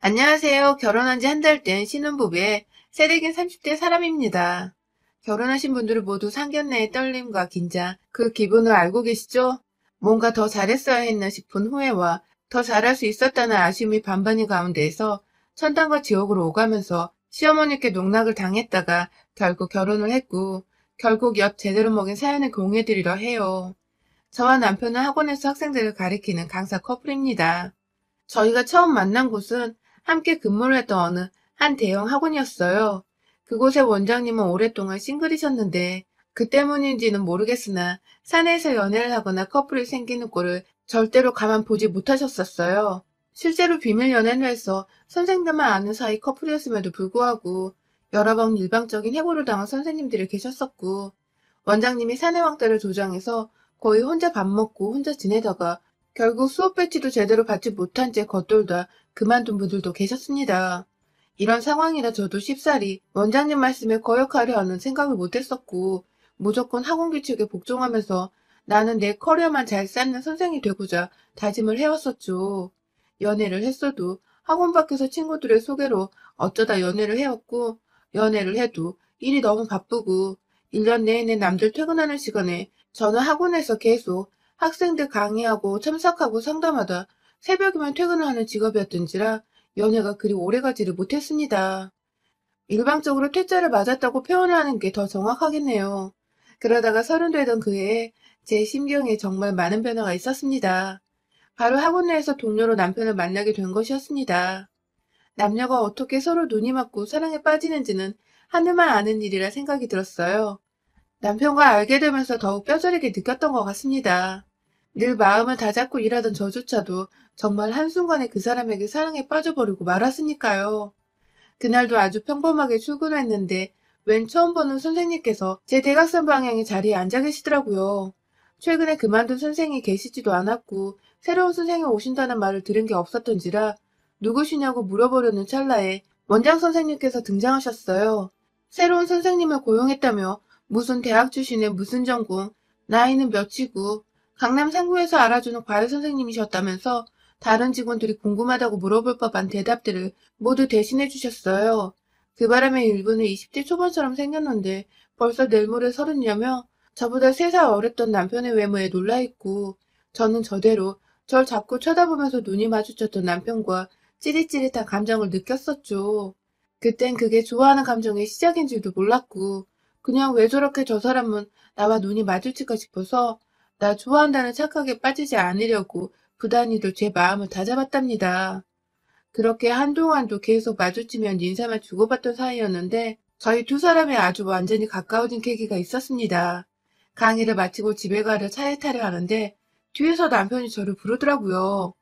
안녕하세요. 결혼한 지 한 달 된 신혼부부의 새내긴 30대 사람입니다. 결혼하신 분들은 모두 상견례의 떨림과 긴장, 그 기분을 알고 계시죠? 뭔가 더 잘했어야 했나 싶은 후회와 더 잘할 수 있었다는 아쉬움이 반반인 가운데에서 천당과 지옥으로 오가면서 시어머니께 농락을 당했다가 결국 결혼을 했고, 결국 엿 제대로 먹인 사연을 공유해드리려 해요. 저와 남편은 학원에서 학생들을 가리키는 강사 커플입니다. 저희가 처음 만난 곳은 함께 근무를 했던 어느 한 대형 학원이었어요. 그곳의 원장님은 오랫동안 싱글이셨는데 그 때문인지는 모르겠으나 사내에서 연애를 하거나 커플이 생기는 꼴을 절대로 가만 보지 못하셨었어요. 실제로 비밀 연애를 해서 선생님들만 아는 사이 커플이었음에도 불구하고 여러 번 일방적인 해고를 당한 선생님들이 계셨었고, 원장님이 사내 왕따를 조장해서 거의 혼자 밥 먹고 혼자 지내다가 결국 수업 배치도 제대로 받지 못한 채 겉돌다 그만둔 분들도 계셨습니다. 이런 상황이라 저도 쉽사리 원장님 말씀에 거역하려 하는 생각을 못했었고, 무조건 학원 규칙에 복종하면서 나는 내 커리어만 잘 쌓는 선생이 되고자 다짐을 해왔었죠. 연애를 했어도 학원 밖에서 친구들의 소개로 어쩌다 연애를 해왔고, 연애를 해도 일이 너무 바쁘고 1년 내내 남들 퇴근하는 시간에 저는 학원에서 계속 학생들 강의하고 참석하고 상담하다 새벽이면 퇴근을 하는 직업이었던지라 연애가 그리 오래가지를 못했습니다. 일방적으로 퇴짜를 맞았다고 표현을 하는 게 더 정확하겠네요. 그러다가 30 되던 그 해에 제 심경에 정말 많은 변화가 있었습니다. 바로 학원 내에서 동료로 남편을 만나게 된 것이었습니다. 남녀가 어떻게 서로 눈이 맞고 사랑에 빠지는지는 하늘만 아는 일이라 생각이 들었어요. 남편과 알게 되면서 더욱 뼈저리게 느꼈던 것 같습니다. 늘 마음을 다잡고 일하던 저조차도 정말 한순간에 그 사람에게 사랑에 빠져버리고 말았으니까요. 그날도 아주 평범하게 출근했는데 웬 처음 보는 선생님께서 제 대각선 방향의 자리에 앉아 계시더라고요. 최근에 그만둔 선생이 계시지도 않았고 새로운 선생이 오신다는 말을 들은 게 없었던지라 누구시냐고 물어보려는 찰나에 원장 선생님께서 등장하셨어요. 새로운 선생님을 고용했다며 무슨 대학 출신의 무슨 전공, 나이는 몇이고 강남 상구에서 알아주는 과외 선생님이셨다면서 다른 직원들이 궁금하다고 물어볼 법한 대답들을 모두 대신해 주셨어요. 그 바람에 일부는 20대 초반처럼 생겼는데 벌써 내일 모레 30이라며 저보다 3살 어렸던 남편의 외모에 놀라있고, 저는 저대로 절 자꾸 쳐다보면서 눈이 마주쳤던 남편과 찌릿찌릿한 감정을 느꼈었죠. 그땐 그게 좋아하는 감정의 시작인 줄도 몰랐고, 그냥 왜 저렇게 저 사람은 나와 눈이 마주칠까 싶어서 나 좋아한다는 착각에 빠지지 않으려고 부단히도 제 마음을 다잡았답니다. 그렇게 한동안도 계속 마주치면 인사만 주고받던 사이였는데 저희 두 사람이 아주 완전히 가까워진 계기가 있었습니다. 강의를 마치고 집에 가려 차에 타려 하는데 뒤에서 남편이 저를 부르더라고요.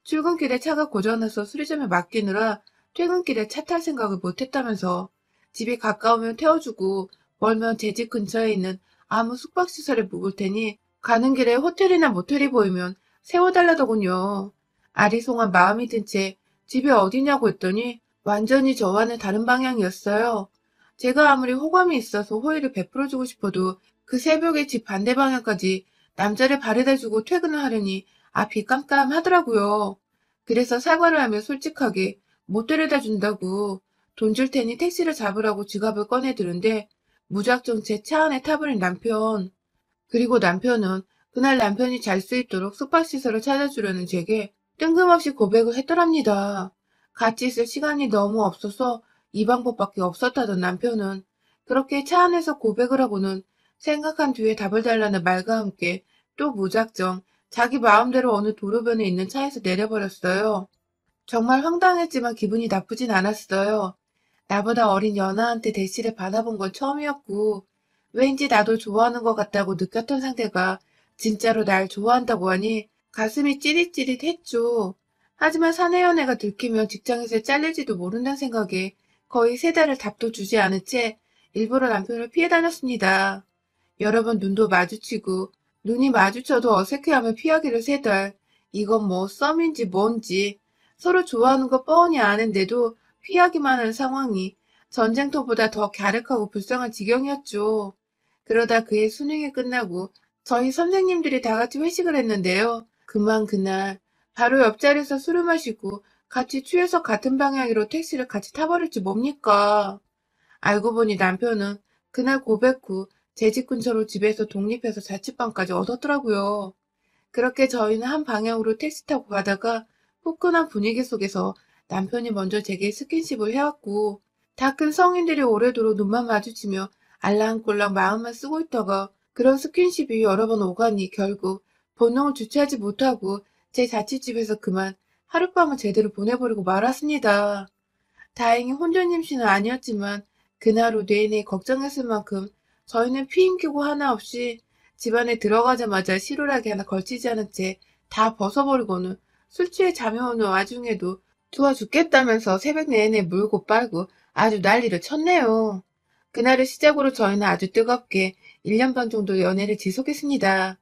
출근길에 차가 고장나서 수리점에 맡기느라 퇴근길에 차 탈 생각을 못했다면서 집이 가까우면 태워주고 멀면 제 집 근처에 있는 아무 숙박시설에 묵을 테니 가는 길에 호텔이나 모텔이 보이면 세워달라더군요. 아리송한 마음이 든 채 집이 어디냐고 했더니 완전히 저와는 다른 방향이었어요. 제가 아무리 호감이 있어서 호의를 베풀어주고 싶어도 그 새벽에 집 반대 방향까지 남자를 바래다주고 퇴근을 하려니 앞이 깜깜하더라고요. 그래서 사과를 하며 솔직하게 못 데려다 준다고 돈 줄 테니 택시를 잡으라고 지갑을 꺼내드는데 무작정 제 차 안에 타버린 남편. 그리고 남편은 그날 남편이 잘 수 있도록 숙박시설을 찾아주려는 제게 뜬금없이 고백을 했더랍니다. 같이 있을 시간이 너무 없어서 이 방법밖에 없었다던 남편은 그렇게 차 안에서 고백을 하고는 생각한 뒤에 답을 달라는 말과 함께 또 무작정 자기 마음대로 어느 도로변에 있는 차에서 내려버렸어요. 정말 황당했지만 기분이 나쁘진 않았어요. 나보다 어린 연하한테 대시를 받아본 건 처음이었고, 왠지 나도 좋아하는 것 같다고 느꼈던 상대가 진짜로 날 좋아한다고 하니 가슴이 찌릿찌릿했죠. 하지만 사내 연애가 들키면 직장에서 잘릴지도 모른다는 생각에 거의 3달을 답도 주지 않은 채 일부러 남편을 피해 다녔습니다. 여러 번 눈도 마주치고 눈이 마주쳐도 어색해하며 피하기를 3달. 이건 뭐 썸인지 뭔지 서로 좋아하는 거 뻔히 아는데도 피하기만 하는 상황이 전쟁터보다 더 갸륵하고 불쌍한 지경이었죠. 그러다 그해 수능이 끝나고 저희 선생님들이 다 같이 회식을 했는데요. 그만 그날 바로 옆자리에서 술을 마시고 같이 취해서 같은 방향으로 택시를 같이 타버릴지 뭡니까? 알고 보니 남편은 그날 고백 후 제 집 근처로 집에서 독립해서 자취방까지 얻었더라고요. 그렇게 저희는 한 방향으로 택시 타고 가다가 후끈한 분위기 속에서 남편이 먼저 제게 스킨십을 해왔고, 다 큰 성인들이 오래도록 눈만 마주치며 알랑꼴랑 마음만 쓰고 있다가 그런 스킨십이 여러 번 오가니 결국 본능을 주체하지 못하고 제 자취집에서 그만 하룻밤을 제대로 보내버리고 말았습니다. 다행히 혼전 임신은 아니었지만 그날 후 내내 걱정했을 만큼 저희는 피임기고 하나 없이 집안에 들어가자마자 실오라기 하나 걸치지 않은 채 다 벗어버리고는 술 취해 잠이 오는 와중에도 좋아 죽겠다면서 새벽 내내 물고 빨고 아주 난리를 쳤네요. 그날을 시작으로 저희는 아주 뜨겁게 1년 반 정도 연애를 지속했습니다.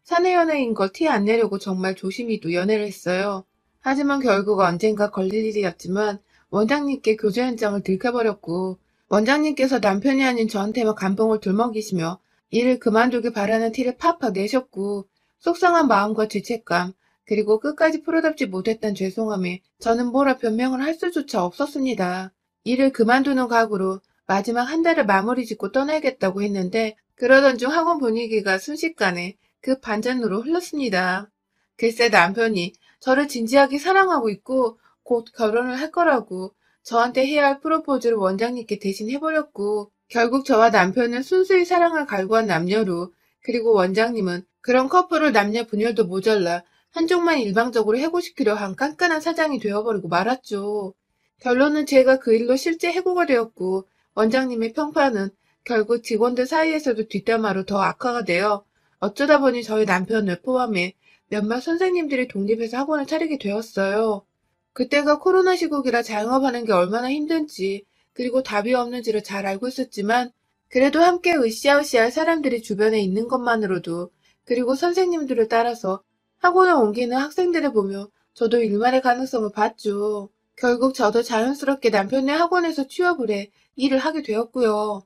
사내 연애인 걸 티 안 내려고 정말 조심히도 연애를 했어요. 하지만 결국 언젠가 걸릴 일이었지만 원장님께 교제 현장을 들켜버렸고, 원장님께서 남편이 아닌 저한테만 감동을 들먹이시며 일을 그만두길 바라는 티를 팍팍 내셨고, 속상한 마음과 죄책감, 그리고 끝까지 풀어답지 못했던 죄송함에 저는 뭐라 변명을 할 수조차 없었습니다. 일을 그만두는 각오로 마지막 한 달을 마무리 짓고 떠나야겠다고 했는데, 그러던 중 학원 분위기가 순식간에 그 반전으로 흘렀습니다. 글쎄 남편이 저를 진지하게 사랑하고 있고 곧 결혼을 할 거라고 저한테 해야 할 프로포즈를 원장님께 대신 해버렸고, 결국 저와 남편은 순수히 사랑을 갈구한 남녀로, 그리고 원장님은 그런 커플을 남녀 분열도 모자라 한쪽만 일방적으로 해고시키려 한 깐깐한 사장이 되어버리고 말았죠. 결론은 제가 그 일로 실제 해고가 되었고, 원장님의 평판은 결국 직원들 사이에서도 뒷담화로 더 악화가 되어 어쩌다 보니 저희 남편을 포함해 몇몇 선생님들이 독립해서 학원을 차리게 되었어요. 그때가 코로나 시국이라 자영업하는 게 얼마나 힘든지, 그리고 답이 없는지를 잘 알고 있었지만 그래도 함께 으쌰으쌰할 사람들이 주변에 있는 것만으로도, 그리고 선생님들을 따라서 학원을 옮기는 학생들을 보며 저도 일만의 가능성을 봤죠. 결국 저도 자연스럽게 남편의 학원에서 취업을 해 일을 하게 되었고요.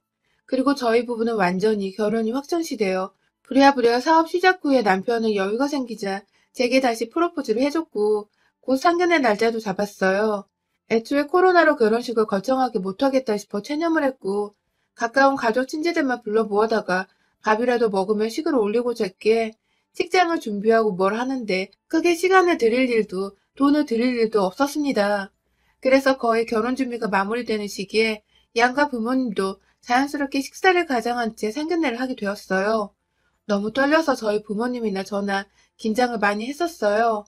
그리고 저희 부부는 완전히 결혼이 확정시되어 부랴부랴 사업 시작 후에 남편은 여유가 생기자 제게 다시 프로포즈를 해줬고, 곧 상견례 날짜도 잡았어요. 애초에 코로나로 결혼식을 거창하게 못하겠다 싶어 체념을 했고, 가까운 가족 친지들만 불러 모아다가 밥이라도 먹으며 식을 올리고자 했기에 식장을 준비하고 뭘 하는데 크게 시간을 들일 일도 돈을 들일 일도 없었습니다. 그래서 거의 결혼 준비가 마무리되는 시기에 양가 부모님도 자연스럽게 식사를 가장한 채 상견례를 하게 되었어요. 너무 떨려서 저희 부모님이나 저나 긴장을 많이 했었어요.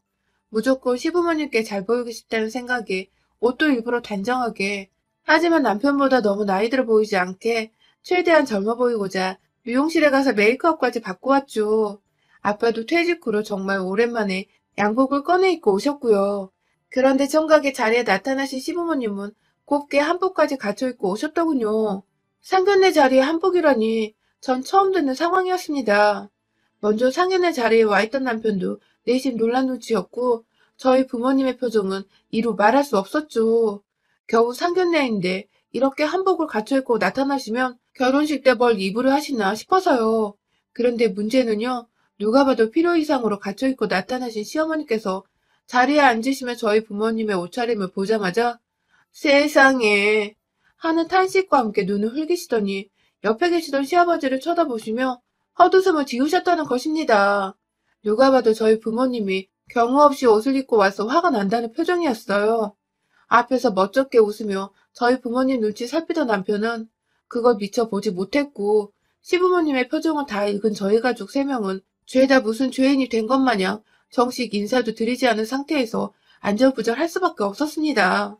무조건 시부모님께 잘 보이고 싶다는 생각에 옷도 일부러 단정하게, 하지만 남편보다 너무 나이 들어 보이지 않게 최대한 젊어 보이고자 미용실에 가서 메이크업까지 받고 왔죠. 아빠도 퇴직 후로 정말 오랜만에 양복을 꺼내 입고 오셨고요. 그런데 정각의 자리에 나타나신 시부모님은 곱게 한복까지 갖춰 입고 오셨더군요. 상견례 자리에 한복이라니 전 처음 듣는 상황이었습니다. 먼저 상견례 자리에 와 있던 남편도 내심 놀란 눈치였고, 저희 부모님의 표정은 이루 말할 수 없었죠. 겨우 상견례인데 이렇게 한복을 갖춰 입고 나타나시면 결혼식 때 뭘 입으려 하시나 싶어서요. 그런데 문제는요, 누가 봐도 필요 이상으로 갖춰 입고 나타나신 시어머니께서 자리에 앉으시며 저희 부모님의 옷차림을 보자마자 세상에 하는 탄식과 함께 눈을 흘기시더니 옆에 계시던 시아버지를 쳐다보시며 헛웃음을 지으셨다는 것입니다. 누가 봐도 저희 부모님이 경우 없이 옷을 입고 와서 화가 난다는 표정이었어요. 앞에서 멋쩍게 웃으며 저희 부모님 눈치 살피던 남편은 그걸 미처 보지 못했고, 시부모님의 표정을 다 읽은 저희 가족 3명은 죄다 무슨 죄인이 된 것 마냥 정식 인사도 드리지 않은 상태에서 안절부절할 수밖에 없었습니다.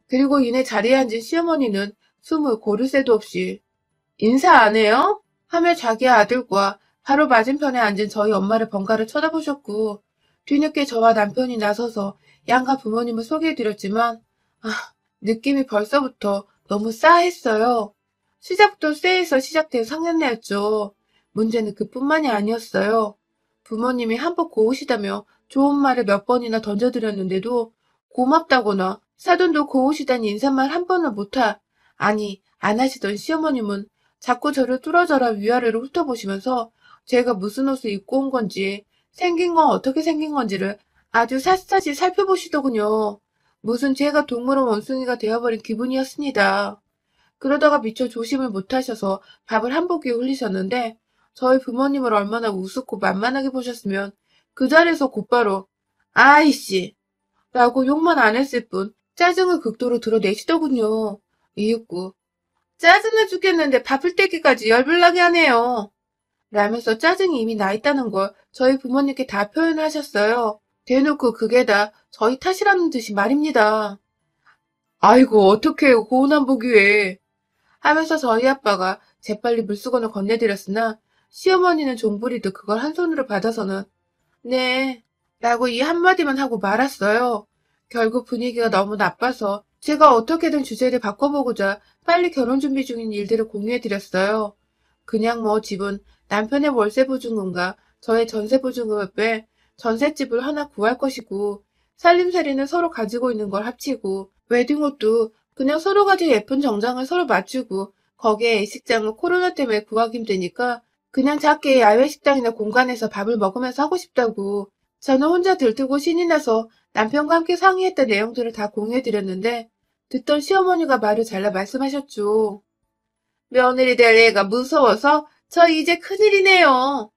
그리고 이내 자리에 앉은 시어머니는 숨을 고를 새도 없이 인사 안 해요? 하며 자기 아들과 바로 맞은편에 앉은 저희 엄마를 번갈아 쳐다보셨고, 뒤늦게 저와 남편이 나서서 양가 부모님을 소개해드렸지만, 아, 느낌이 벌써부터 너무 싸했어요. 시작부터 쎄해서 시작된 상견례였죠. 문제는 그뿐만이 아니었어요. 부모님이 한복 고우시다며 좋은 말을 몇 번이나 던져드렸는데도 고맙다거나 사돈도 고우시다는 인사말 한 번을 아니 안 하시던 시어머님은 자꾸 저를 뚫어져라 위아래로 훑어보시면서 제가 무슨 옷을 입고 온 건지, 생긴 건 어떻게 생긴 건지를 아주 샅샅이 살펴보시더군요. 무슨 제가 동물원 원숭이가 되어버린 기분이었습니다. 그러다가 미처 조심을 못하셔서 밥을 한 포기 흘리셨는데 저희 부모님을 얼마나 우습고 만만하게 보셨으면 그 자리에서 곧바로 아이씨 라고 욕만 안 했을 뿐 짜증을 극도로 드러내시더군요. 이윽고 짜증나 죽겠는데 밥을 떼기까지 열불나게 하네요. 라면서 짜증이 이미 나 있다는 걸 저희 부모님께 다 표현하셨어요. 대놓고 그게 다 저희 탓이라는 듯이 말입니다. 아이고 어떡해요 고운한 보기에 하면서 저희 아빠가 재빨리 물수건을 건네드렸으나 시어머니는 종부리듯 그걸 한 손으로 받아서는 네 라고 이 한마디만 하고 말았어요. 결국 분위기가 너무 나빠서 제가 어떻게든 주제를 바꿔보고자 빨리 결혼 준비 중인 일들을 공유해드렸어요. 그냥 뭐 집은 남편의 월세 보증금과 저의 전세 보증금을 빼 전셋집을 하나 구할 것이고 살림살이는 서로 가지고 있는 걸 합치고 웨딩옷도 그냥 서로 가진 예쁜 정장을 서로 맞추고 거기에 예식장을 코로나 때문에 구하기 힘드니까 그냥 작게 야외 식당이나 공간에서 밥을 먹으면서 하고 싶다고 저는 혼자 들뜨고 신이 나서 남편과 함께 상의했던 내용들을 다 공유해드렸는데 듣던 시어머니가 말을 잘라 말씀하셨죠. 며느리 될 애가 무서워서 저 이제 큰일이네요.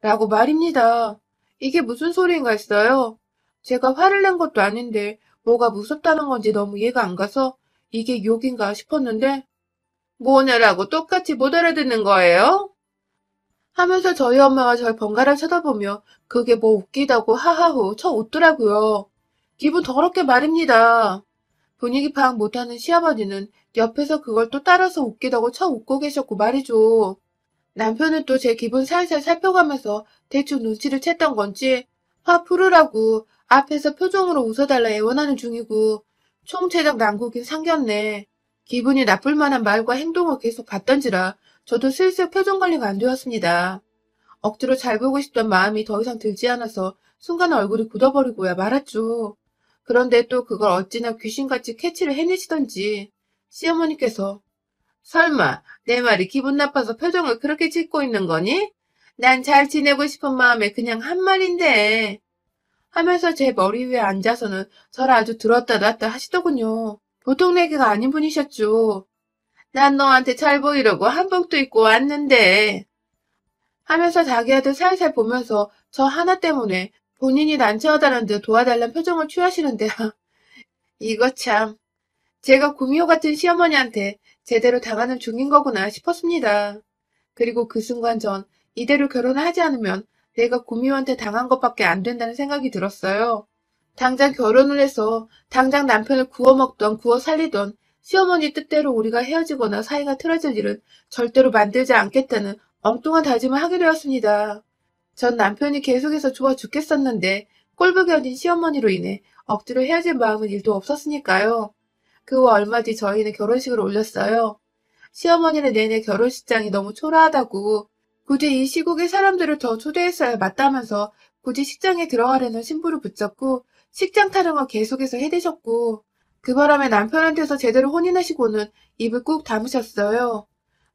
라고 말입니다. 이게 무슨 소리인가 했어요. 제가 화를 낸 것도 아닌데 뭐가 무섭다는 건지 너무 이해가 안 가서 이게 욕인가 싶었는데 뭐냐라고 똑같이 못 알아듣는 거예요? 하면서 저희 엄마가 절 번갈아 쳐다보며 그게 뭐 웃기다고 하하호 쳐 웃더라고요. 기분 더럽게 말입니다. 분위기 파악 못하는 시아버지는 옆에서 그걸 또 따라서 웃기다고 쳐 웃고 계셨고 말이죠. 남편은 또 제 기분 살살 살펴가면서 대충 눈치를 챘던 건지 화 풀으라고 앞에서 표정으로 웃어달라 애원하는 중이고 총체적 난국인 상견례. 기분이 나쁠 만한 말과 행동을 계속 봤던지라 저도 슬슬 표정 관리가 안 되었습니다. 억지로 잘 보고 싶던 마음이 더 이상 들지 않아서 순간 얼굴이 굳어버리고야 말았죠. 그런데 또 그걸 어찌나 귀신같이 캐치를 해내시던지 시어머니께서 설마 내 말이 기분 나빠서 표정을 그렇게 짓고 있는 거니? 난 잘 지내고 싶은 마음에 그냥 한 말인데 하면서 제 머리 위에 앉아서는 저를 아주 들었다 놨다 하시더군요. 보통 내기가 아닌 분이셨죠. 난 너한테 잘 보이려고 한복도 입고 왔는데 하면서 자기 아들 살살 보면서 저 하나 때문에 본인이 난처하다는 듯 도와달란 표정을 취하시는데 이거 참 제가 구미호 같은 시어머니한테 제대로 당하는 중인 거구나 싶었습니다. 그리고 그 순간 전 이대로 결혼을 하지 않으면 내가 구미호한테 당한 것밖에 안 된다는 생각이 들었어요. 당장 결혼을 해서 당장 남편을 구워먹던 구워 살리던 시어머니 뜻대로 우리가 헤어지거나 사이가 틀어질 일은 절대로 만들지 않겠다는 엉뚱한 다짐을 하게 되었습니다. 전 남편이 계속해서 좋아 죽겠었는데 꼴보기 어린 시어머니로 인해 억지로 헤어질 마음은 일도 없었으니까요. 그 후 얼마 뒤 저희는 결혼식을 올렸어요. 시어머니는 내내 결혼식장이 너무 초라하다고 굳이 이 시국에 사람들을 더 초대했어야 맞다면서 굳이 식장에 들어가려는 신부를 붙잡고 식장 타령을 계속해서 해대셨고 그 바람에 남편한테서 제대로 혼인하시고는 입을 꾹 다무셨어요.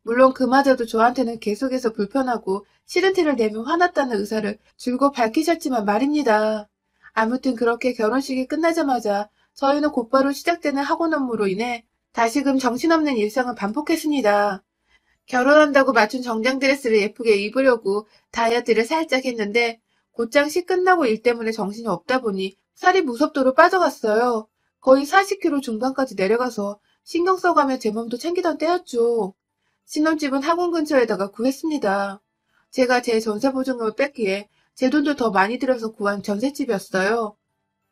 물론 그마저도 저한테는 계속해서 불편하고 싫은 티를 내며 화났다는 의사를 줄곧 밝히셨지만 말입니다. 아무튼 그렇게 결혼식이 끝나자마자 저희는 곧바로 시작되는 학원 업무로 인해 다시금 정신없는 일상을 반복했습니다. 결혼한다고 맞춘 정장 드레스를 예쁘게 입으려고 다이어트를 살짝 했는데 곧장 시 끝나고 일 때문에 정신이 없다 보니 살이 무섭도록 빠져갔어요. 거의 40kg 중반까지 내려가서 신경 써가며 제 몸도 챙기던 때였죠. 신혼집은 학원 근처에다가 구했습니다. 제가 제 전세 보증금을 뺐기에 제 돈도 더 많이 들여서 구한 전셋집이었어요.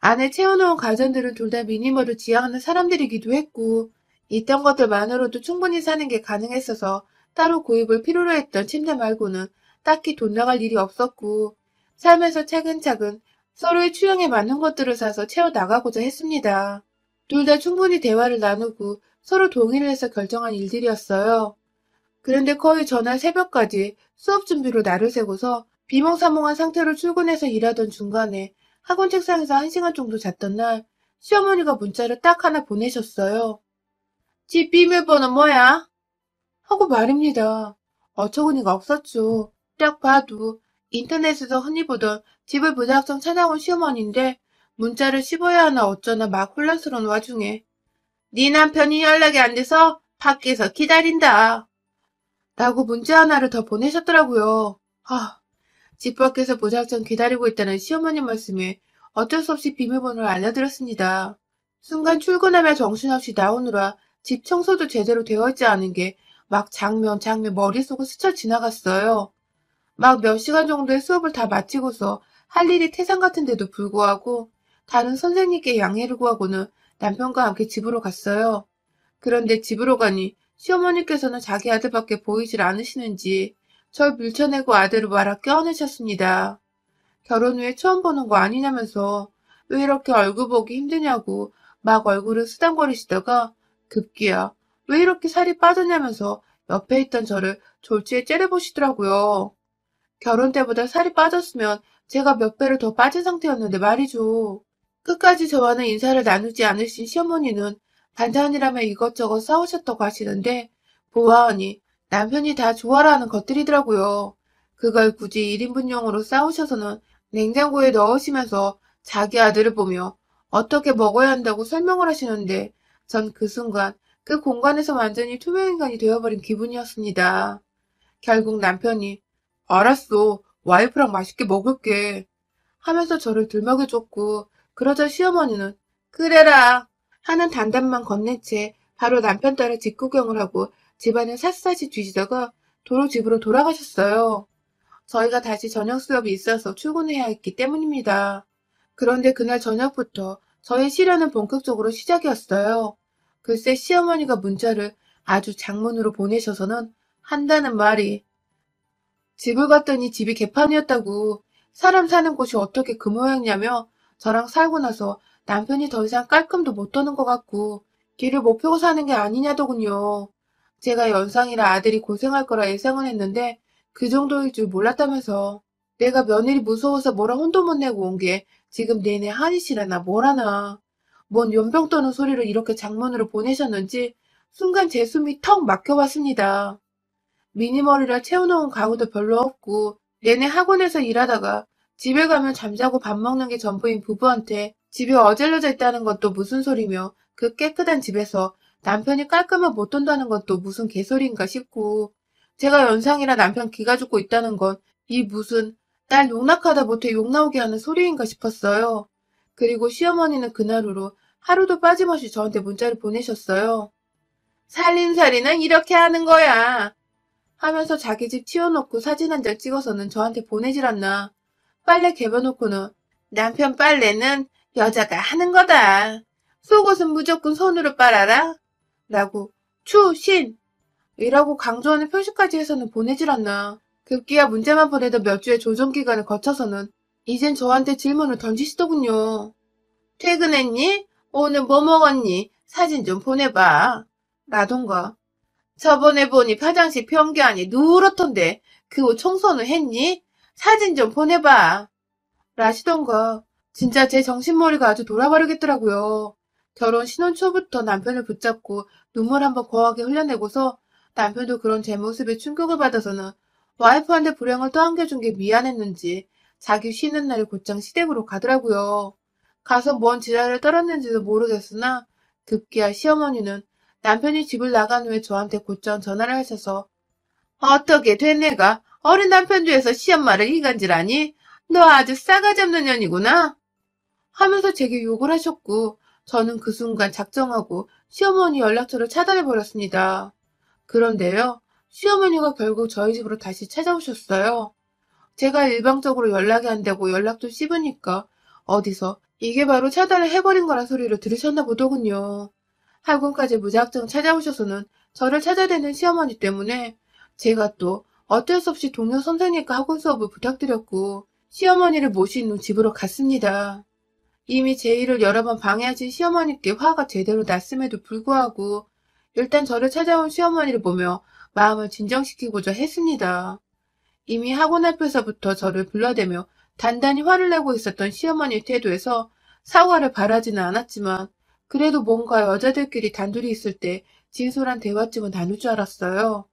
안에 채워놓은 가전들은 둘 다 미니멀을 지향하는 사람들이기도 했고 있던 것들만으로도 충분히 사는 게 가능했어서 따로 구입을 필요로 했던 침대 말고는 딱히 돈 나갈 일이 없었고 살면서 차근차근 서로의 취향에 맞는 것들을 사서 채워나가고자 했습니다. 둘 다 충분히 대화를 나누고 서로 동의를 해서 결정한 일들이었어요. 그런데 거의 전날 새벽까지 수업 준비로 날을 새고서 비몽사몽한 상태로 출근해서 일하던 중간에 학원 책상에서 1시간 정도 잤던 날 시어머니가 문자를 딱 하나 보내셨어요. 집 비밀번호 뭐야? 하고 말입니다. 어처구니가 없었죠. 딱 봐도 인터넷에서 흔히 보던 집을 무작정 찾아온 시어머니인데 문자를 씹어야 하나 어쩌나 막 혼란스러운 와중에 네 남편이 연락이 안 돼서 밖에서 기다린다 라고 문자 하나를 더 보내셨더라고요. 집 밖에서 무작정 기다리고 있다는 시어머니 말씀에 어쩔 수 없이 비밀번호를 알려드렸습니다. 순간 출근하며 정신없이 나오느라 집 청소도 제대로 되어 있지 않은 게 막 장면 머릿속을 스쳐 지나갔어요. 막 몇 시간 정도의 수업을 다 마치고서 할 일이 태산 같은데도 불구하고 다른 선생님께 양해를 구하고는 남편과 함께 집으로 갔어요. 그런데 집으로 가니 시어머니께서는 자기 아들밖에 보이질 않으시는지 절 밀쳐내고 아들을 말아 껴안으셨습니다. 결혼 후에 처음 보는 거 아니냐면서 왜 이렇게 얼굴 보기 힘드냐고 막 얼굴을 쓰담거리시다가 급기야 왜 이렇게 살이 빠졌냐면서 옆에 있던 저를 졸지에 째려보시더라고요. 결혼 때보다 살이 빠졌으면 제가 몇 배를 더 빠진 상태였는데 말이죠. 끝까지 저와는 인사를 나누지 않으신 시어머니는 반찬이라며 이것저것 싸우셨다고 하시는데 보아하니 남편이 다 좋아라는 것들이더라고요. 그걸 굳이 1인분용으로 싸우셔서는 냉장고에 넣으시면서 자기 아들을 보며 어떻게 먹어야 한다고 설명을 하시는데 전 그 순간 그 공간에서 완전히 투명인간이 되어버린 기분이었습니다. 결국 남편이 알았어. 와이프랑 맛있게 먹을게. 하면서 저를 들먹여줬고 그러자 시어머니는 그래라 하는 단답만 건넨 채 바로 남편 따라 집구경을 하고 집안을 샅샅이 뒤지다가 도로 집으로 돌아가셨어요. 저희가 다시 저녁 수업이 있어서 출근해야 했기 때문입니다. 그런데 그날 저녁부터 저의 시련은 본격적으로 시작이었어요. 글쎄 시어머니가 문자를 아주 장문으로 보내셔서는 한다는 말이 집을 갔더니 집이 개판이었다고 사람 사는 곳이 어떻게 그 모양이냐며 저랑 살고 나서 남편이 더 이상 깔끔도 못 도는 것 같고 길을 못 펴고 사는 게 아니냐더군요. 제가 연상이라 아들이 고생할 거라 예상은 했는데 그 정도일 줄 몰랐다면서 내가 며느리 무서워서 뭐라 혼도 못 내고 온 게 지금 내내 한이 실하나 뭐라나 뭔 연병 떠는 소리를 이렇게 장문으로 보내셨는지 순간 제 숨이 턱 막혀봤습니다. 미니멀이라 채워놓은 가구도 별로 없고 내내 학원에서 일하다가 집에 가면 잠자고 밥 먹는 게 전부인 부부한테 집이 어질러져 있다는 것도 무슨 소리며 그 깨끗한 집에서 남편이 깔끔을 못 돈다는 건 또 무슨 개소리인가 싶고 제가 연상이라 남편 기가 죽고 있다는 건 이 무슨 딸 용납하다 못해 욕 나오게 하는 소리인가 싶었어요. 그리고 시어머니는 그날 후로 하루도 빠짐없이 저한테 문자를 보내셨어요. 살림살이는 이렇게 하는 거야. 하면서 자기 집 치워놓고 사진 한 장 찍어서는 저한테 보내질 않나. 빨래 개겨놓고는 남편 빨래는 여자가 하는 거다. 속옷은 무조건 손으로 빨아라. 라고 추신! 이라고 강조하는 표시까지 해서는 보내질 않나. 급기야 문자만 보내던 몇 주의 조정기간을 거쳐서는 이젠 저한테 질문을 던지시더군요. 퇴근했니? 오늘 뭐 먹었니? 사진 좀 보내봐. 라던가. 저번에 보니 화장실 변기안이 누렇던데 그거 청소는 했니? 사진 좀 보내봐. 라시던가. 진짜 제 정신머리가 아주 돌아버리겠더라고요. 결혼 신혼 초부터 남편을 붙잡고 눈물 한번 거하게 흘려내고서 남편도 그런 제 모습에 충격을 받아서는 와이프한테 불행을 떠안겨준 게 미안했는지 자기 쉬는 날에 곧장 시댁으로 가더라고요. 가서 뭔 지랄을 떨었는지도 모르겠으나 급기야 시어머니는 남편이 집을 나간 후에 저한테 곧장 전화를 하셔서 어떻게 된 애가 어린 남편 뒤에서 시엄마를 이간질하니? 너 아주 싸가지 없는 년이구나. 하면서 제게 욕을 하셨고 저는 그 순간 작정하고 시어머니 연락처를 차단해버렸습니다. 그런데요. 시어머니가 결국 저희 집으로 다시 찾아오셨어요. 제가 일방적으로 연락이 안 되고 연락도 씹으니까 어디서 이게 바로 차단을 해버린 거란 소리를 들으셨나 보더군요. 학원까지 무작정 찾아오셔서는 저를 찾아대는 시어머니 때문에 제가 또 어쩔 수 없이 동료 선생님과 학원 수업을 부탁드렸고 시어머니를 모신 후 집으로 갔습니다. 이미 제 일을 여러 번 방해하신 시어머니께 화가 제대로 났음에도 불구하고 일단 저를 찾아온 시어머니를 보며 마음을 진정시키고자 했습니다. 이미 학원 앞에서부터 저를 불러대며 단단히 화를 내고 있었던 시어머니 태도에서 사과를 바라지는 않았지만 그래도 뭔가 여자들끼리 단둘이 있을 때 진솔한 대화쯤은 나눌 줄 알았어요.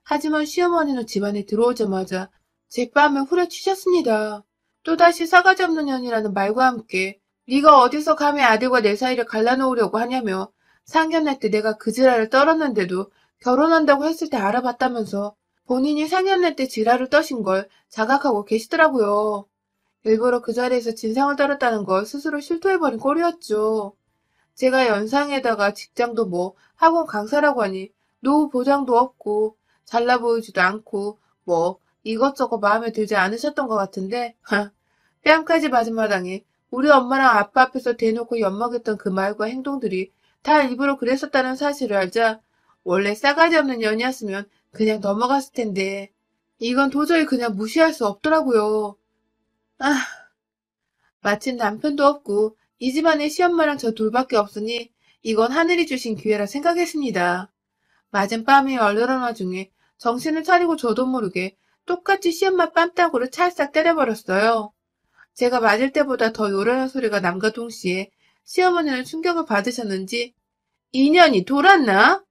하지만 시어머니는 집안에 들어오자마자 제 뺨을 후려치셨습니다. 또다시 싸가지 없는 년이라는 말과 함께 네가 어디서 감히 아들과 내 사이를 갈라놓으려고 하냐며 상견례 때 내가 그 지랄을 떨었는데도 결혼한다고 했을 때 알아봤다면서 본인이 상견례 때 지랄을 떠신 걸 자각하고 계시더라고요. 일부러 그 자리에서 진상을 떨었다는 걸 스스로 실토해버린 꼴이었죠. 제가 연상에다가 직장도 뭐 학원 강사라고 하니 노후 보장도 없고 잘나 보이지도 않고 뭐 이것저것 마음에 들지 않으셨던 것 같은데 뺨까지 맞은 마당에 우리 엄마랑 아빠 앞에서 대놓고 엿먹였던 그 말과 행동들이 다 일부러 그랬었다는 사실을 알자 원래 싸가지 없는 년이었으면 그냥 넘어갔을 텐데 이건 도저히 그냥 무시할 수 없더라고요. 아, 마침 남편도 없고 이 집안에 시엄마랑 저 둘밖에 없으니 이건 하늘이 주신 기회라 생각했습니다. 맞은 뺨이 얼얼한 와중에 정신을 차리고 저도 모르게 똑같이 시엄마 뺨따구를 찰싹 때려버렸어요. 제가 맞을 때보다 더 요란한 소리가 남과 동시에 시어머니는 충격을 받으셨는지 "인연이 돌았나?"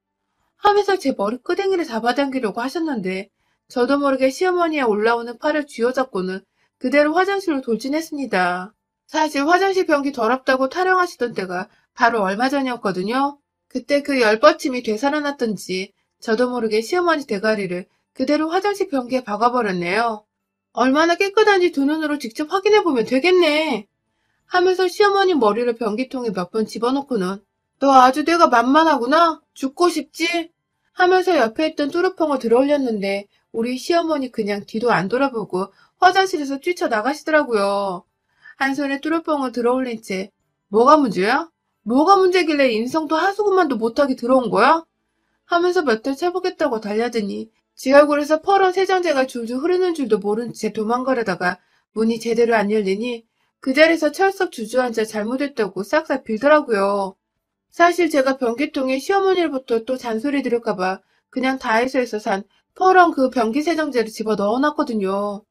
하면서 제 머리끄댕이를 잡아당기려고 하셨는데 저도 모르게 시어머니의 올라오는 팔을 쥐어잡고는 그대로 화장실로 돌진했습니다. 사실 화장실 변기 더럽다고 타령하시던 때가 바로 얼마 전이었거든요. 그때 그 열뻗침이 되살아났던지 저도 모르게 시어머니 대가리를 그대로 화장실 변기에 박아버렸네요. 얼마나 깨끗한지 두 눈으로 직접 확인해보면 되겠네. 하면서 시어머니 머리를 변기통에 몇 번 집어넣고는 너 아주 내가 만만하구나. 죽고 싶지? 하면서 옆에 있던 뚜루펑을 들어올렸는데 우리 시어머니 그냥 뒤도 안 돌아보고 화장실에서 뛰쳐나가시더라고요. 한 손에 뚜루뻥을 들어올린 채 뭐가 문제야? 뭐가 문제길래 인성도 하수구만도 못하게 들어온 거야? 하면서 몇 달 쳐보겠다고 달려드니 지 얼굴에서 퍼런 세정제가 줄줄 흐르는 줄도 모른 채 도망가려다가 문이 제대로 안 열리니 그 자리에서 철썩 주저앉아 잘못했다고 싹싹 빌더라고요. 사실 제가 변기통에 시어머니로부터 또 잔소리 들을까봐 그냥 다이소에서 산 퍼런 그 변기 세정제를 집어 넣어놨거든요.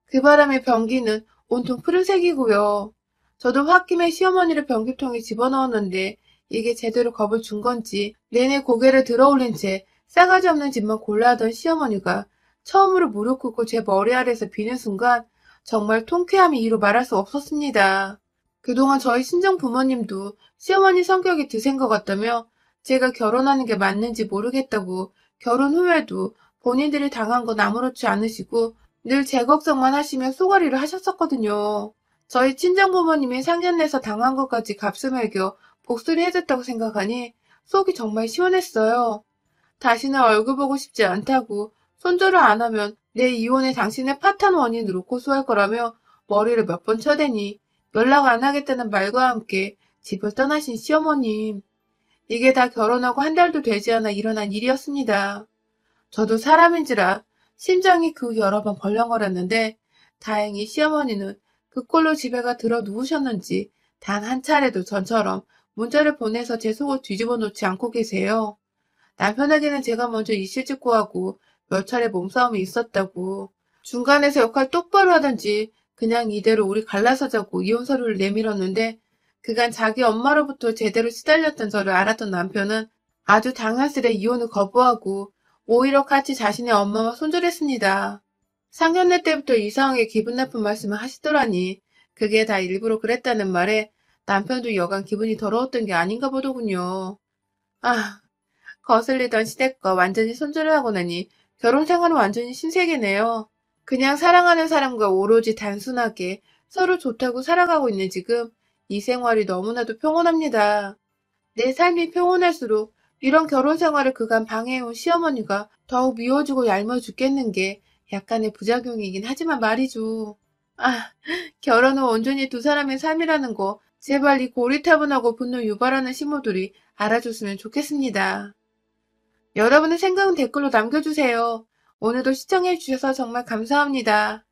그 바람에 변기는 온통 푸른색이고요. 저도 홧김에 시어머니를 변기통에 집어넣었는데 이게 제대로 겁을 준 건지 내내 고개를 들어올린 채 싸가지 없는 짓만 골라하던 시어머니가 처음으로 무릎 꿇고 제 머리 아래에서 비는 순간 정말 통쾌함이 이루 말할 수 없었습니다. 그동안 저희 친정 부모님도 시어머니 성격이 드센 것 같다며 제가 결혼하는 게 맞는지 모르겠다고 결혼 후에도 본인들이 당한 건 아무렇지 않으시고 늘 제 걱정만 하시며 쏘가리를 하셨었거든요. 저희 친정부모님이 상견례에서 당한 것까지 값을 매겨 복수를 해줬다고 생각하니 속이 정말 시원했어요. 다시는 얼굴 보고 싶지 않다고 손절을 안 하면 내 이혼에 당신의 파탄 원인으로 고소할 거라며 머리를 몇 번 쳐대니 연락 안 하겠다는 말과 함께 집을 떠나신 시어머님. 이게 다 결혼하고 한 달도 되지 않아 일어난 일이었습니다. 저도 사람인지라 심장이 그 여러 번 벌렁거렸는데 다행히 시어머니는 그 꼴로 집에가 들어 누우셨는지 단 한 차례도 전처럼 문자를 보내서 제 속을 뒤집어 놓지 않고 계세요. 남편에게는 제가 먼저 이실직 구하고 몇 차례 몸싸움이 있었다고 중간에서 역할 똑바로 하든지 그냥 이대로 우리 갈라서 자고 이혼 서류를 내밀었는데 그간 자기 엄마로부터 제대로 시달렸던 저를 알았던 남편은 아주 당연스레 이혼을 거부하고 오히려 같이 자신의 엄마와 손절했습니다. 상견례 때부터 이상하게 기분 나쁜 말씀을 하시더라니 그게 다 일부러 그랬다는 말에 남편도 여간 기분이 더러웠던 게 아닌가 보더군요. 아, 거슬리던 시댁과 완전히 손절을 하고 나니 결혼 생활은 완전히 신세계네요. 그냥 사랑하는 사람과 오로지 단순하게 서로 좋다고 살아가고 있는 지금 이 생활이 너무나도 평온합니다. 내 삶이 평온할수록 이런 결혼 생활을 그간 방해해온 시어머니가 더욱 미워지고 얄미워 죽겠는 게 약간의 부작용이긴 하지만 말이죠. 아, 결혼은 온전히 두 사람의 삶이라는 거 제발 이 고리타분하고 분노 유발하는 시모들이 알아줬으면 좋겠습니다. 여러분의 생각은 댓글로 남겨주세요. 오늘도 시청해주셔서 정말 감사합니다.